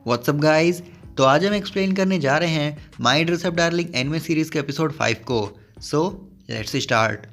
WhatsApp guys. तो आज हम एक्सप्लेन करने जा रहे हैं my dress up darling anime series के एपिसोड 5 को। So let's start.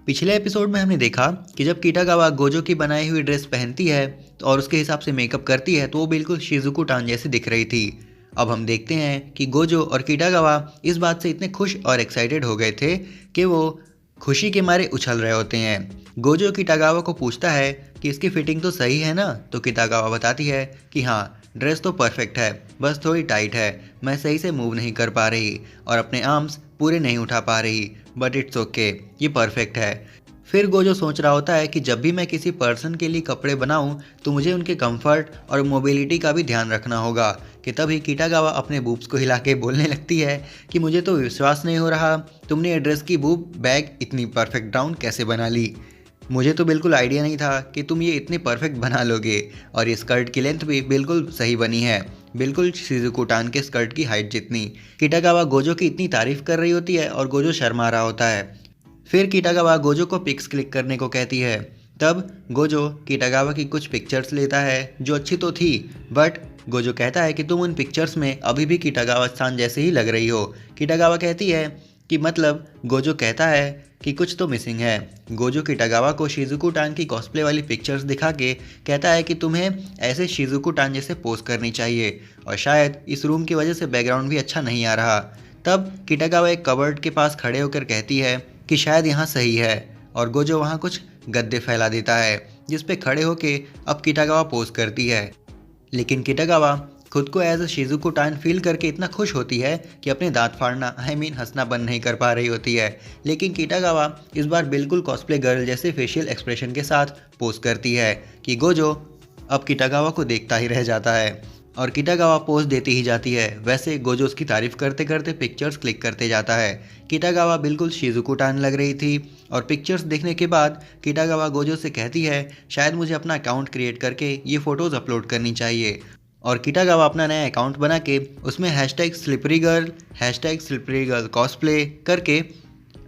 पिछले एपिसोड में हमने देखा कि जब किटागावा गोजो की बनाई हुई ड्रेस पहनती है और उसके हिसाब से मेकअप करती है तो वो बिल्कुल शिजुको टान जैसी दिख रही थी। अब हम देखते हैं कि गोजो और किटागावा इस बात से इतने खुश और एक्साइटेड हो गए थे कि वो खुशी के मारे उछल रहे होते हैं। गोजो किटागावा को पूछता है कि इसकी फिटिंग तो सही है ना, तो किटागावा बताती है कि हाँ, ड्रेस तो परफेक्ट है, बस थोड़ी टाइट है, मैं सही से मूव नहीं कर पा रही और अपने आर्म्स पूरे नहीं उठा पा रही, बट इट्स ओके, ये परफेक्ट है। फिर गोजो सोच रहा होता है कि जब भी मैं किसी पर्सन के लिए कपड़े बनाऊं तो मुझे उनके कंफर्ट और मोबिलिटी का भी ध्यान रखना होगा। कि तभी किटागावा अपने बूब्स को हिला के बोलने लगती है कि मुझे तो विश्वास नहीं हो रहा, तुमने ये ड्रेस की बूब बैग इतनी परफेक्ट डाउन कैसे बना ली। मुझे तो बिल्कुल आइडिया नहीं था कि तुम ये इतने परफेक्ट बना लोगे। और ये स्कर्ट की लेंथ भी बिल्कुल सही बनी है, बिल्कुल शिजुको टान के स्कर्ट की हाइट जितनी। किटागावा गोजो की इतनी तारीफ कर रही होती है और गोजो शर्मा रहा होता है। फिर किटागावा गोजो को पिक्स क्लिक करने को कहती है। तब गोजो किटागावा की कुछ पिक्चर्स लेता है जो अच्छी तो थी, बट गोजो कहता है कि तुम उन पिक्चर्स में अभी भी किटागावा स्थान जैसे ही लग रही हो। किटागावा कहती है कि मतलब गोजो कहता है कि कुछ तो मिसिंग है। गोजो किटागावा को शिजुको टान की कॉस्प्ले वाली पिक्चर्स दिखा के कहता है कि तुम्हें ऐसे शिजुको टान जैसे पोज करनी चाहिए और शायद इस रूम की वजह से बैकग्राउंड भी अच्छा नहीं आ रहा। तब किटागावा एक कबर्ड के पास खड़े होकर कहती है कि शायद यहाँ सही है और गोजो वहाँ कुछ गद्दे फैला देता है जिस पे खड़े होके अब किटागावा पोज करती है। लेकिन किटागावा खुद को एज अ शिजुको टान फील करके इतना खुश होती है कि अपने दांत फाड़ना हंसना बंद नहीं कर पा रही होती है। लेकिन किटागावा इस बार बिल्कुल कॉस्प्ले गर्ल जैसे फेशियल एक्सप्रेशन के साथ पोज करती है कि गोजो अब किटागावा को देखता ही रह जाता है और किटागावा पोज देती ही जाती है। वैसे गोजो उसकी तारीफ करते करते पिक्चर्स क्लिक करते जाता है। किटागावा बिल्कुल शिजुको टान लग रही थी और पिक्चर्स देखने के बाद किटागावा गोजो से कहती है शायद मुझे अपना अकाउंट क्रिएट करके ये फ़ोटोज़ अपलोड करनी चाहिए। और किटागावा अपना नया अकाउंट बना के उसमें स्लिपरी गर्ल कॉस्प्ले करके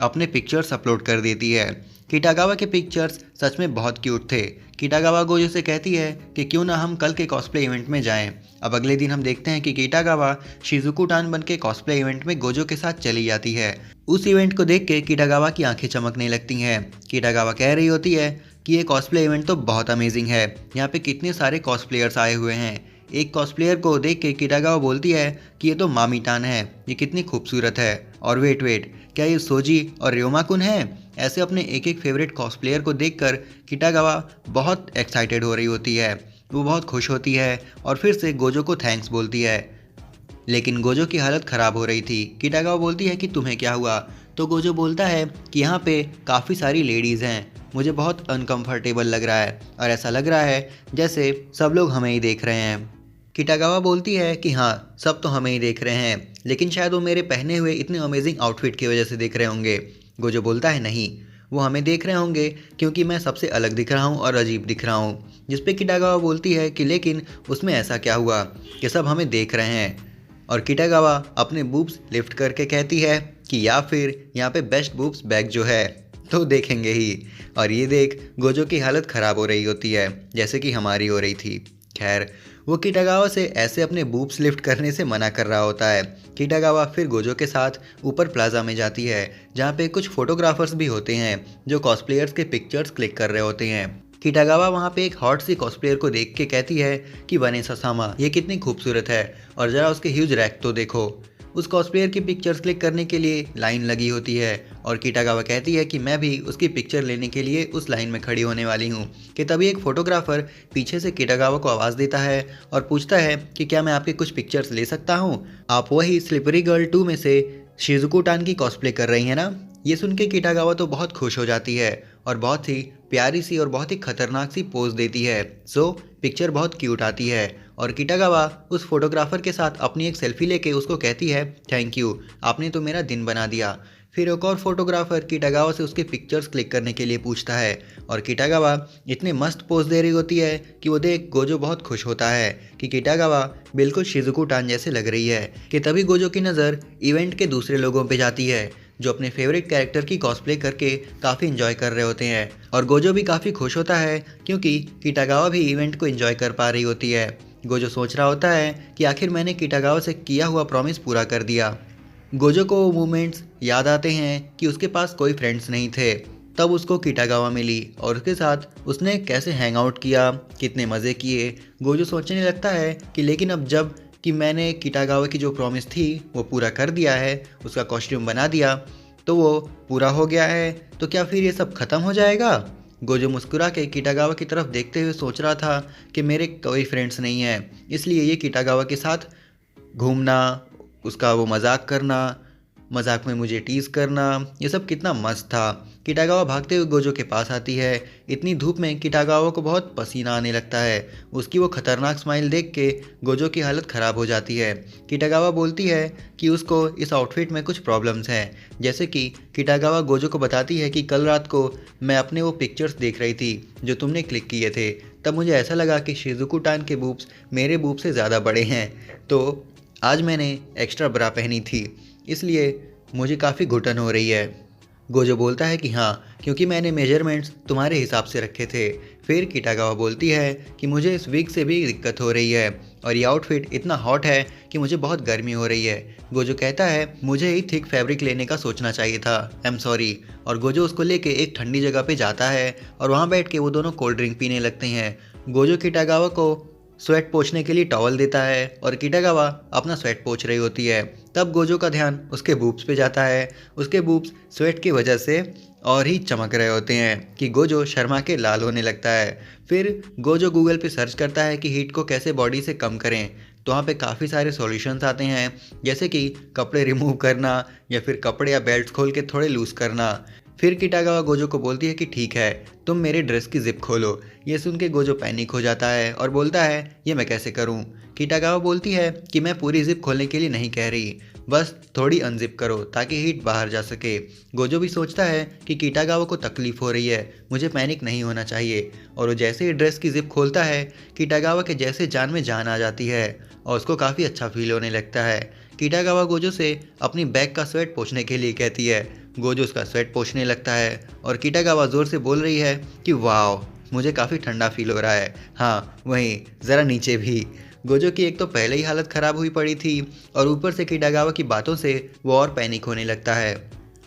अपने पिक्चर्स अपलोड कर देती है। किटागावा के पिक्चर्स सच में बहुत क्यूट थे। किटागावा गोजो से कहती है कि क्यों ना हम कल के कॉस्प्ले इवेंट में जाएं। अब अगले दिन हम देखते हैं कि किटागावा शिजुको टान बन के कॉस्प्ले इवेंट में गोजो के साथ चली जाती है। उस इवेंट को देख के किटागावा की आंखें चमकने लगती हैं। किटागावा कह रही होती है कि ये कॉस्प्ले इवेंट तो बहुत अमेजिंग है, यहाँ पे कितने सारे कॉस्प्लेयर्स आए हुए हैं। एक कॉस्प्लेयर को देख के किटागावा बोलती है कि ये तो मामी टान है, ये कितनी खूबसूरत है। और वेट, क्या ये सोजी और रियोमा कुन है। ऐसे अपने एक एक फेवरेट कॉस्प्लेयर को देखकर किटागावा बहुत एक्साइटेड हो रही होती है, वो बहुत खुश होती है और फिर से गोजो को थैंक्स बोलती है। लेकिन गोजो की हालत ख़राब हो रही थी। किटागावा बोलती है कि तुम्हें क्या हुआ, तो गोजो बोलता है कि यहाँ पे काफ़ी सारी लेडीज़ हैं, मुझे बहुत अनकंफर्टेबल लग रहा है और ऐसा लग रहा है जैसे सब लोग हमें ही देख रहे हैं। किटागावा बोलती है कि हाँ, सब तो हमें ही देख रहे हैं, लेकिन शायद वो मेरे पहने हुए इतने अमेजिंग आउटफिट की वजह से देख रहे होंगे। गोजो बोलता है नहीं, वो हमें देख रहे होंगे क्योंकि मैं सबसे अलग दिख रहा हूँ और अजीब दिख रहा हूँ। जिस पे किटागावा बोलती है कि लेकिन उसमें ऐसा क्या हुआ कि सब हमें देख रहे हैं। और किटागावा अपने बूब्स लिफ्ट करके कहती है कि या फिर यहाँ पे बेस्ट बूब्स बैग जो है तो देखेंगे ही। और ये देख गोजो की हालत ख़राब हो रही होती है जैसे कि हमारी हो रही थी। खैर, वो किटागावा से ऐसे अपने बूब्स लिफ्ट करने से मना कर रहा होता है। किटागावा फिर गोजो के साथ ऊपर प्लाजा में जाती है जहाँ पे कुछ फोटोग्राफर्स भी होते हैं जो कॉस्प्लेयर्स के पिक्चर्स क्लिक कर रहे होते हैं। किटागावा वहाँ पे एक हॉट सी कॉस्प्लेयर को देख के कहती है कि वनेसा सामा ये कितनी खूबसूरत है और ज़रा उसके ह्यूज रैक तो देखो। उस कॉस्प्लेयर की पिक्चर्स क्लिक करने के लिए लाइन लगी होती है और किटागावा कहती है कि मैं भी उसकी पिक्चर लेने के लिए उस लाइन में खड़ी होने वाली हूँ। कि तभी एक फोटोग्राफर पीछे से किटागावा को आवाज़ देता है और पूछता है कि क्या मैं आपके कुछ पिक्चर्स ले सकता हूँ, आप वही स्लिपरी गर्ल 2 में से शिजुको टान की कॉस्प्ले कर रही हैं ना। ये सुन के किटागावा तो बहुत खुश हो जाती है और बहुत ही प्यारी सी और बहुत ही खतरनाक सी पोज देती है। सो पिक्चर बहुत क्यूट आती है और किटागावा उस फोटोग्राफर के साथ अपनी एक सेल्फी लेके उसको कहती है थैंक यू, आपने तो मेरा दिन बना दिया। फिर एक और फोटोग्राफर किटागावा से उसके पिक्चर्स क्लिक करने के लिए पूछता है और किटागावा इतने मस्त पोज दे रही होती है कि वो देख गोजो बहुत खुश होता है कि किटागावा बिल्कुल शिजुको टान जैसे लग रही है। कि तभी गोजो की नज़र इवेंट के दूसरे लोगों पे जाती है जो अपने फेवरेट कैरेक्टर की कॉस्प्ले करके काफ़ी इंजॉय कर रहे होते हैं और गोजो भी काफ़ी खुश होता है क्योंकि किटागावा भी इवेंट को इंजॉय कर पा रही होती है। गोजो सोच रहा होता है कि आखिर मैंने किटागावा से किया हुआ प्रॉमिस पूरा कर दिया। गोजो को वो मोमेंट्स याद आते हैं कि उसके पास कोई फ्रेंड्स नहीं थे, तब उसको किटागावा मिली और उसके साथ उसने कैसे हैंग आउट किया, कितने मज़े किए। गोजो सोचने लगता है कि लेकिन अब जब कि मैंने किटागावा की जो प्रॉमिस थी वो पूरा कर दिया है, उसका कॉस्ट्यूम बना दिया, तो वो पूरा हो गया है, तो क्या फिर ये सब ख़त्म हो जाएगा। गोजो मुस्कुरा के किटागावा की तरफ देखते हुए सोच रहा था कि मेरे कोई फ्रेंड्स नहीं हैं, इसलिए ये किटागावा के साथ घूमना, उसका वो मजाक करना, मजाक में मुझे टीज़ करना, ये सब कितना मस्त था। किटागावा भागते हुए गोजो के पास आती है। इतनी धूप में किटागावा को बहुत पसीना आने लगता है। उसकी वो खतरनाक स्माइल देख के गोजो की हालत ख़राब हो जाती है। किटागावा बोलती है कि उसको इस आउटफिट में कुछ प्रॉब्लम्स हैं, जैसे कि किटागावा गोजो को बताती है कि कल रात को मैं अपने वो पिक्चर्स देख रही थी जो तुमने क्लिक किए थे, तब मुझे ऐसा लगा कि शिजुको टान के बूब्स मेरे बूब से ज़्यादा बड़े हैं, तो आज मैंने एक्स्ट्रा ब्रा पहनी थी, इसलिए मुझे काफ़ी घुटन हो रही है। गोजो बोलता है कि हाँ, क्योंकि मैंने मेजरमेंट्स तुम्हारे हिसाब से रखे थे। फिर किटागावा बोलती है कि मुझे इस वीक से भी दिक्कत हो रही है और ये आउटफिट इतना हॉट है कि मुझे बहुत गर्मी हो रही है। गोजो कहता है मुझे ही थिक फैब्रिक लेने का सोचना चाहिए था, आई एम सॉरी। और गोजो उसको लेके एक ठंडी जगह पे जाता है और वहाँ बैठ के वो दोनों कोल्ड ड्रिंक पीने लगते हैं। गोजो किटागावा को स्वेट पोंछने के लिए टॉवल देता है और किटागावा अपना स्वेट पोंछ रही होती है। तब गोजो का ध्यान उसके बूब्स पे जाता है। उसके बूब्स स्वेट की वजह से और ही चमक रहे होते हैं कि गोजो शर्मा के लाल होने लगता है। फिर गोजो गूगल पे सर्च करता है कि हीट को कैसे बॉडी से कम करें, तो वहाँ पे काफ़ी सारे सॉल्यूशंस आते हैं, जैसे कि कपड़े रिमूव करना या फिर कपड़े या बेल्ट खोल के थोड़े लूज़ करना। फिर किटागावा गोजो को बोलती है कि ठीक है, तुम मेरे ड्रेस की जिप खोलो। ये सुन के गोजो पैनिक हो जाता है और बोलता है ये मैं कैसे करूं। किटागावा बोलती है कि मैं पूरी जिप खोलने के लिए नहीं कह रही, बस थोड़ी अनजिप करो ताकि हीट बाहर जा सके। गोजो भी सोचता है कि किटागावा को तकलीफ हो रही है, मुझे पैनिक नहीं होना चाहिए, और वो जैसे ही ड्रेस की जिप खोलता है किटागावा के जैसे जान में जान आ जाती है और उसको काफ़ी अच्छा फील होने लगता है। किटागावा गोजो से अपनी बैग का स्वेट पोंछने के लिए कहती है। गोजो उसका स्वेट पोंछने लगता है और किटागावा ज़ोर से बोल रही है कि वाह, मुझे काफ़ी ठंडा फील हो रहा है, हाँ वहीं ज़रा नीचे भी। गोजो की एक तो पहले ही हालत ख़राब हुई पड़ी थी और ऊपर से किटागावा की बातों से वो और पैनिक होने लगता है।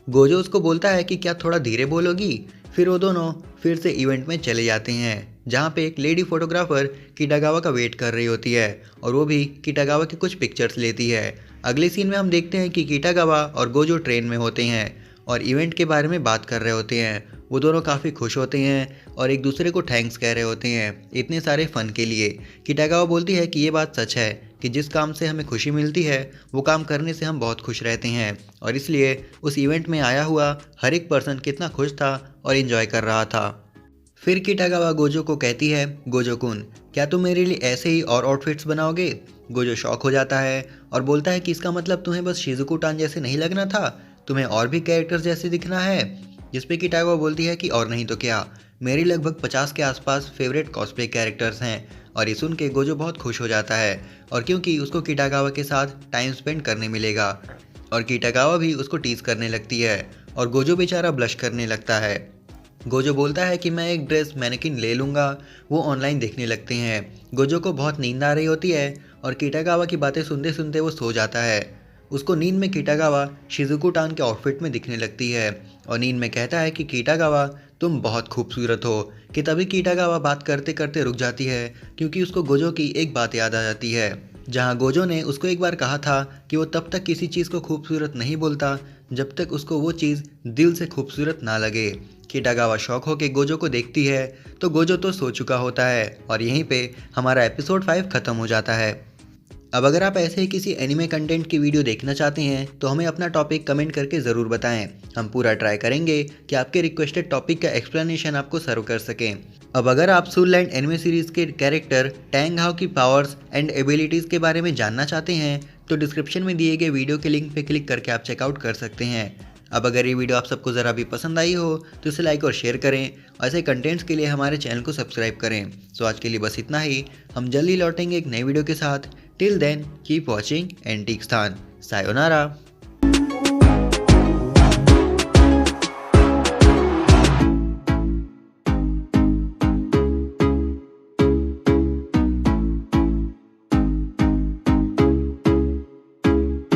गोजो उसको बोलता है कि क्या थोड़ा धीरे बोलोगी। फिर वो दोनों फिर से इवेंट में चले जाते हैं, जहाँ पे एक लेडी फोटोग्राफर किटागावा का वेट कर रही होती है और वो भी किटागावा की कुछ पिक्चर्स लेती है। अगले सीन में हम देखते हैं कि किटागावा और गोजो ट्रेन में होते हैं और इवेंट के बारे में बात कर रहे होते हैं। वो दोनों काफ़ी खुश होते हैं और एक दूसरे को थैंक्स कह रहे होते हैं इतने सारे फ़न के लिए। किटागावा बोलती है कि ये बात सच है कि जिस काम से हमें खुशी मिलती है वो काम करने से हम बहुत खुश रहते हैं, और इसलिए उस इवेंट में आया हुआ हर एक पर्सन कितना खुश था और इन्जॉय कर रहा था। फिर किटागावा गोजो को कहती है, गोजो कुन, क्या तुम मेरे लिए ऐसे ही और आउटफिट्स बनाओगे। गोजो शॉक हो जाता है और बोलता है कि इसका मतलब तुम्हें बस शिजुको टान जैसे नहीं लगना था, तुम्हें और भी कैरेक्टर्स जैसे दिखना है। जिस पे किटागावा बोलती है कि और नहीं तो क्या, मेरी लगभग 50 के आसपास फेवरेट कॉस्प्ले कैरेक्टर्स हैं। और ये सुन के गोजो बहुत खुश हो जाता है, और क्योंकि उसको किटागावा के साथ टाइम स्पेंड करने मिलेगा, और किटागावा भी उसको टीज करने लगती है और गोजो बेचारा ब्लश करने लगता है। गोजो बोलता है कि मैं एक ड्रेस मैनेकिन ले लूँगा। वो ऑनलाइन देखने लगते हैं। गोजो को बहुत नींद आ रही होती है और किटागावा की बातें सुनते सुनते वो सो जाता है। उसको नींद में किटागावा शिजुको टान के आउटफिट में दिखने लगती है और नींद में कहता है कि किटागावा तुम बहुत खूबसूरत हो। कि तभी किटागावा बात करते करते रुक जाती है क्योंकि उसको गोजो की एक बात याद आ जाती है, जहाँ गोजो ने उसको एक बार कहा था कि वो तब तक किसी चीज़ को खूबसूरत नहीं बोलता जब तक उसको वो चीज़ दिल से खूबसूरत ना लगे। किटागावा शौक होकर गोजो को देखती है तो गोजो तो सो चुका होता है और यहीं पे हमारा एपिसोड 5 ख़त्म हो जाता है। अब अगर आप ऐसे ही किसी एनिमे कंटेंट की वीडियो देखना चाहते हैं तो हमें अपना टॉपिक कमेंट करके ज़रूर बताएं। हम पूरा ट्राई करेंगे कि आपके रिक्वेस्टेड टॉपिक का एक्सप्लेनेशन आपको सर्व कर सकें। अब अगर आप सोल लैंड एनिमे सीरीज़ के कैरेक्टर टैंग हाउ की पावर्स एंड एबिलिटीज़ के बारे में जानना चाहते हैं तो डिस्क्रिप्शन में दिए गए वीडियो के लिंक पर क्लिक करके आप चेकआउट कर सकते हैं। अब अगर ये वीडियो आप सबको ज़रा भी पसंद आई हो तो इसे लाइक और शेयर करें, और ऐसे कंटेंट्स के लिए हमारे चैनल को सब्सक्राइब करें। तो आज के लिए बस इतना ही। हम जल्दी लौटेंगे एक नई वीडियो के साथ। Till then keep watching antique स्थान। सायोनारा।